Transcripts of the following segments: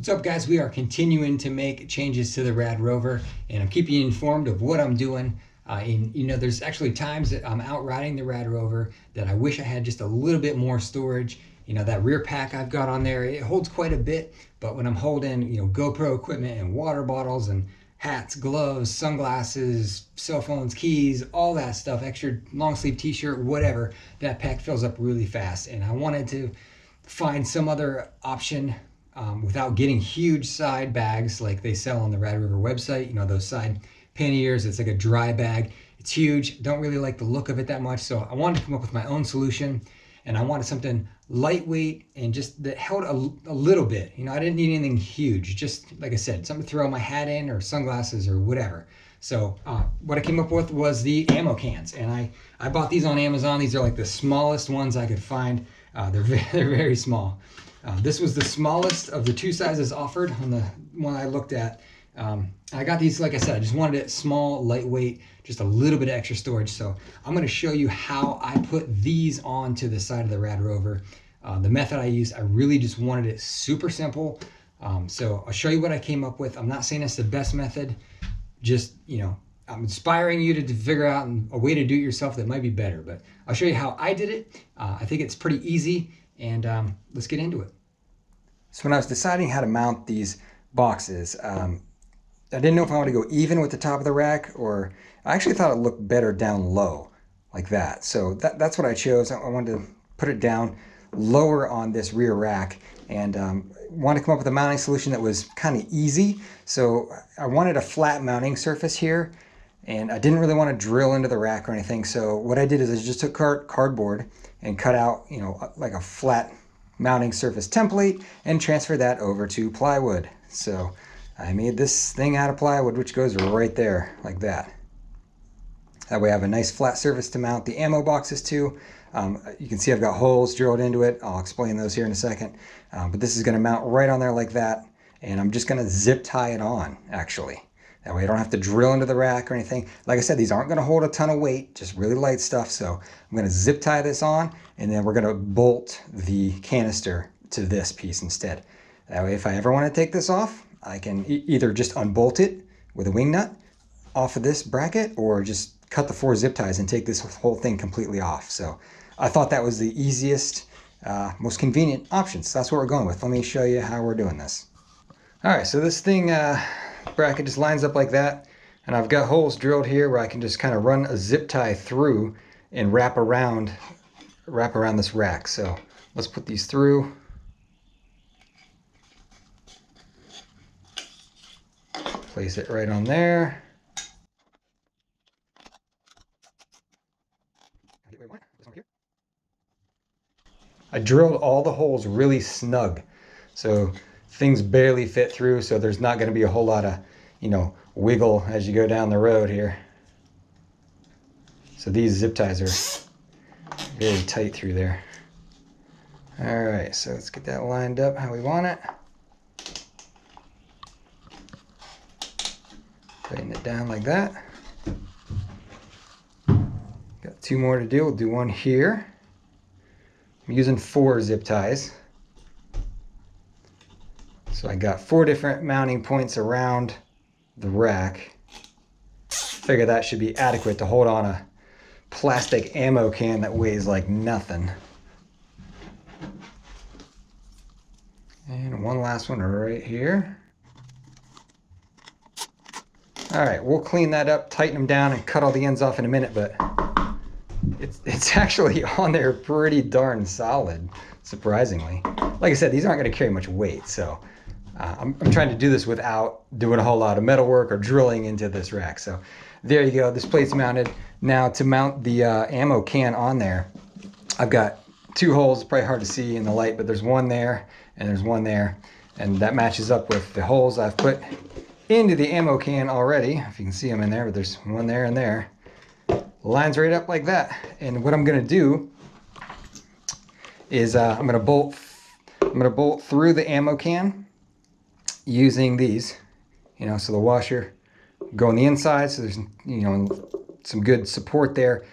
What's up, guys? We are continuing to make changes to the Rad Rover, and I'm keeping you informed of what I'm doing. There's actually times that I'm out riding the Rad Rover that I wish I had just a little bit more storage. That rear pack I've got on there, it holds quite a bit, but when I'm holding, GoPro equipment and water bottles and hats, gloves, sunglasses, cell phones, keys, all that stuff, extra long sleeve t-shirt, whatever, that pack fills up really fast. And I wanted to find some other option without getting huge side bags like they sell on the Rad Rover website. Those side panniers, it's like a dry bag. It's huge. Don't really like the look of it that much. So I wanted to come up with my own solution, and I wanted something lightweight and just that held a little bit. I didn't need anything huge. Just like I said, something to throw my hat in or sunglasses or whatever. So what I came up with was the ammo cans, and I bought these on Amazon. These are like the smallest ones I could find. They're very small. This was the smallest of the two sizes offered on the one I looked at. I got these, like I said, I just wanted it small, lightweight, just a little bit of extra storage. So I'm going to show you how I put these onto the side of the Rad Rover. The method I used, I really just wanted it super simple. So I'll show you what I came up with. I'm not saying it's the best method. Just, I'm inspiring you to figure out a way to do it yourself that might be better. But I'll show you how I did it. I think it's pretty easy, and let's get into it. So when I was deciding how to mount these boxes, I didn't know if I wanted to go even with the top of the rack, or I actually thought it looked better down low like that. So that's what I chose. I wanted to put it down lower on this rear rack, and wanted to come up with a mounting solution that was kind of easy. So I wanted a flat mounting surface here, and I didn't really want to drill into the rack or anything. So what I did is I just took cardboard and cut out, like a flat mounting surface template and transferred that over to plywood. So I made this thing out of plywood, which goes right there like that. That way I have a nice flat surface to mount the ammo boxes to. You can see I've got holes drilled into it. I'll explain those here in a second. But this is going to mount right on there like that. And I'm just going to zip tie it on, actually. That way I don't have to drill into the rack or anything. Like I said, these aren't going to hold a ton of weight, just really light stuff. So I'm going to zip tie this on, and then we're going to bolt the canister to this piece instead. That way if I ever want to take this off, I can either just unbolt it with a wing nut off of this bracket, or just cut the 4 zip ties and take this whole thing completely off. So I thought that was the easiest, most convenient option. So that's what we're going with. Let me show you how we're doing this. All right, so this thing, bracket just lines up like that, and I've got holes drilled here where I can just kind of run a zip tie through and wrap around this rack. So let's put these through. Place it right on there. I drilled all the holes really snug, so things barely fit through, so there's not going to be a whole lot of, wiggle as you go down the road here. So these zip ties are very tight through there. All right, so let's get that lined up how we want it. Tighten it down like that. Got 2 more to do. We'll do one here. I'm using 4 zip ties. So I got 4 different mounting points around the rack. Figure that should be adequate to hold on a plastic ammo can that weighs like nothing. And one last one right here. All right, we'll clean that up, tighten them down, and cut all the ends off in a minute, but it's actually on there pretty darn solid, surprisingly. Like I said, these aren't going to carry much weight, so I'm trying to do this without doing a whole lot of metal work or drilling into this rack. So there you go, this plate's mounted. Now to mount the ammo can on there, I've got 2 holes. It's probably hard to see in the light, but there's one there and there's one there, and that matches up with the holes I've put into the ammo can already. If you can see them in there, but there's one there and there. Lines right up like that. And what I'm going to do is I'm going to bolt through the ammo can using these, so the washer go on the inside, so there's some good support there.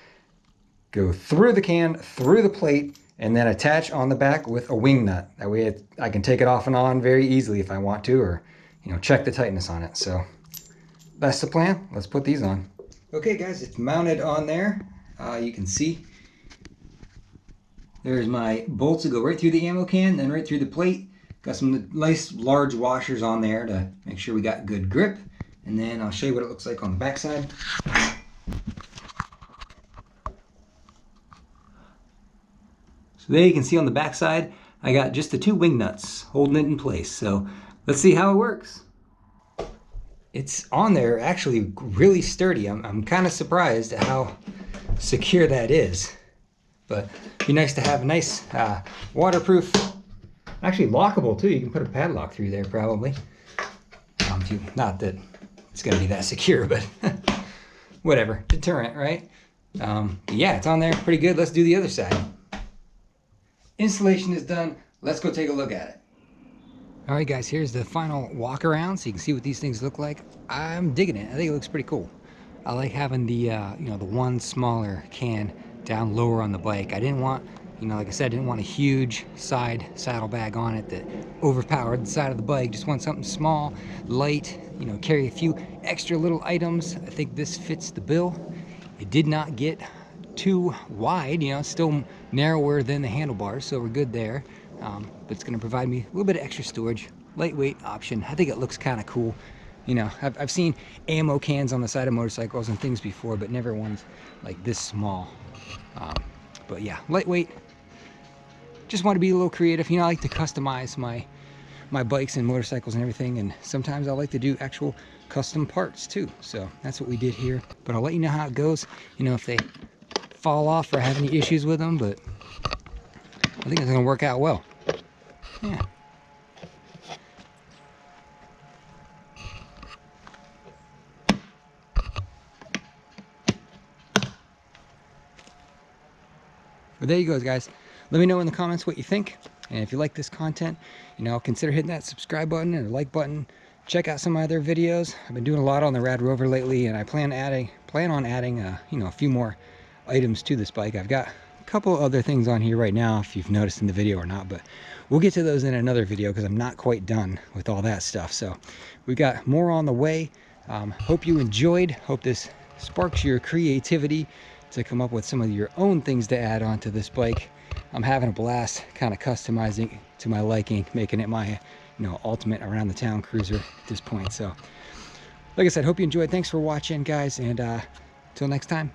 Go through the can, through the plate, and then attach on the back with a wing nut. That way I can take it off and on very easily if I want to, or check the tightness on it. So that's the plan. Let's put these on. Okay guys, it's mounted on there. You can see there's my bolts that go right through the ammo can, then right through the plate. Got some nice large washers on there to make sure we got good grip. And then I'll show you what it looks like on the back side. So there you can see on the back side, I got just the 2 wing nuts holding it in place. So let's see how it works. It's on there actually really sturdy. I'm kind of surprised at how secure that is. But it'd be nice to have a nice waterproof, actually lockable too. You can put a padlock through there probably. Not that it's gonna be that secure, but whatever, deterrent, right? Yeah, it's on there pretty good. Let's do the other side. Installation is done. Let's go take a look at it. All right guys, here's the final walk around so you can see what these things look like. I'm digging it. I think it looks pretty cool. I like having the the one smaller can down lower on the bike. I didn't want, like I said, I didn't want a huge side saddlebag on it that overpowered the side of the bike. Just want something small, light, carry a few extra little items. I think this fits the bill. It did not get too wide, still narrower than the handlebars, so we're good there. But it's going to provide me a little bit of extra storage, lightweight option. I think it looks kind of cool. I've seen ammo cans on the side of motorcycles and things before, but never ones like this small. But yeah, lightweight. Just want to be a little creative. I like to customize my bikes and motorcycles and everything, and sometimes I like to do actual custom parts too. So that's what we did here. But I'll let you know how it goes. If they fall off or have any issues with them, but I think it's gonna work out well. Yeah. But there you go, guys. Let me know in the comments what you think, and if you like this content, consider hitting that subscribe button and the like button. Check out some of my other videos. I've been doing a lot on the Rad Rover lately, and I plan on adding a few more items to this bike. I've got a couple other things on here right now, if you've noticed in the video or not, but we'll get to those in another video because I'm not quite done with all that stuff. So we've got more on the way. Hope you enjoyed. Hope this sparks your creativity to come up with some of your own things to add onto this bike. I'm having a blast kind of customizing it to my liking, making it my ultimate around the town cruiser at this point. So like I said, hope you enjoyed. Thanks for watching, guys, and till next time.